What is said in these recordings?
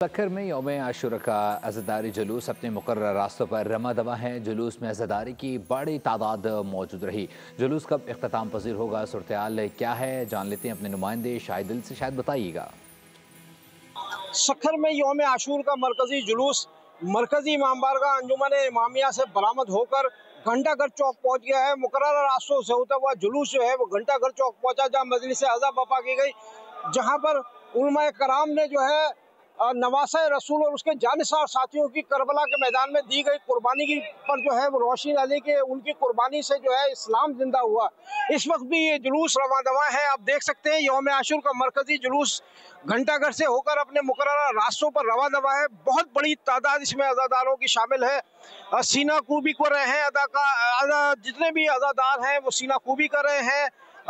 सक्खर में यौम आशूरा का अज़ादारी जुलूस अपने मुकर्रर रास्तों पर रमा दवा है। जुलूस में अज़ादारी की बड़ी तादाद मौजूद रही। जुलूस कब इख्तिताम पज़ीर होगा, सूरत-ए-हाल क्या है, जान लेते हैं अपने नुमाइंदे शाहिद दिल से। शायद बताइएगा। सक्खर में यौम आशूर का मरकजी जुलूस मरकजी इमाम बारगाह अंजुमन इमामिया से बरामद होकर घंटाघर चौक पहुंच गया है। मुकर्रर रास्तों से होता हुआ जुलूस जो है वो घंटाघर चौक पहुंचा, जहां मजलिस अज़ा बपा की गई, जहां पर उलमाए कराम ने जो है नवासा रसूल और उसके जानिसार साथियों की करबला के मैदान में दी गई कुर्बानी की पर जो है वो रोशनी डाली कि उनकी कुर्बानी से जो है इस्लाम जिंदा हुआ। इस वक्त भी ये जुलूस रवा दवा है। आप देख सकते हैं यौम आशूर का मरकजी जुलूस घंटाघर से होकर अपने मुकर्रर रास्तों पर रवा दवा है। बहुत बड़ी तादाद इसमें अज़ादारों की शामिल है। सीना कूबी कर रहे हैं, जितने भी अज़ादार हैं वो सीना कूबी कर रहे हैं,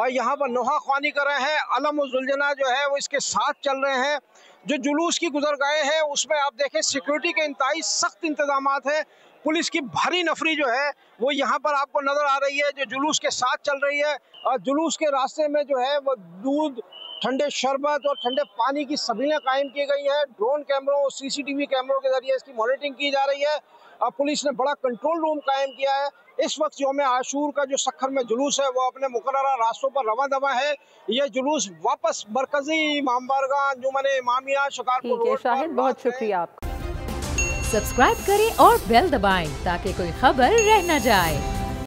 यहाँ पर नोहा ख्वानी कर रहे हैं। अलम जुलजना जो है वो इसके साथ चल रहे हैं। जो जुलूस की गुजरगाहें हैं उसमें आप देखें सिक्योरिटी के इंतहाई सख्त इंतजामात हैं। पुलिस की भारी नफरी जो है वो यहाँ पर आपको नजर आ रही है, जो जुलूस के साथ चल रही है। और जुलूस के रास्ते में जो है वो दूध, ठंडे शरबत और ठंडे पानी की सबियां कायम की गई है। ड्रोन कैमरों और सीसीटीवी कैमरों के जरिए इसकी मॉनिटरिंग की जा रही है। पुलिस ने बड़ा कंट्रोल रूम कायम किया है। इस वक्त यौम आशूर का जो सक्खर में जुलूस है वो अपने मुकर्ररा रास्तों पर रवा दवा है। ये जुलूस वापस मरकजी इमाम बारगाह अंजुमन इमामिया शिकारपुर रोड। शाहिद, बहुत शुक्रिया आपका। सब्सक्राइब करें और बेल दबाएं ताकि कोई खबर रह न जाए।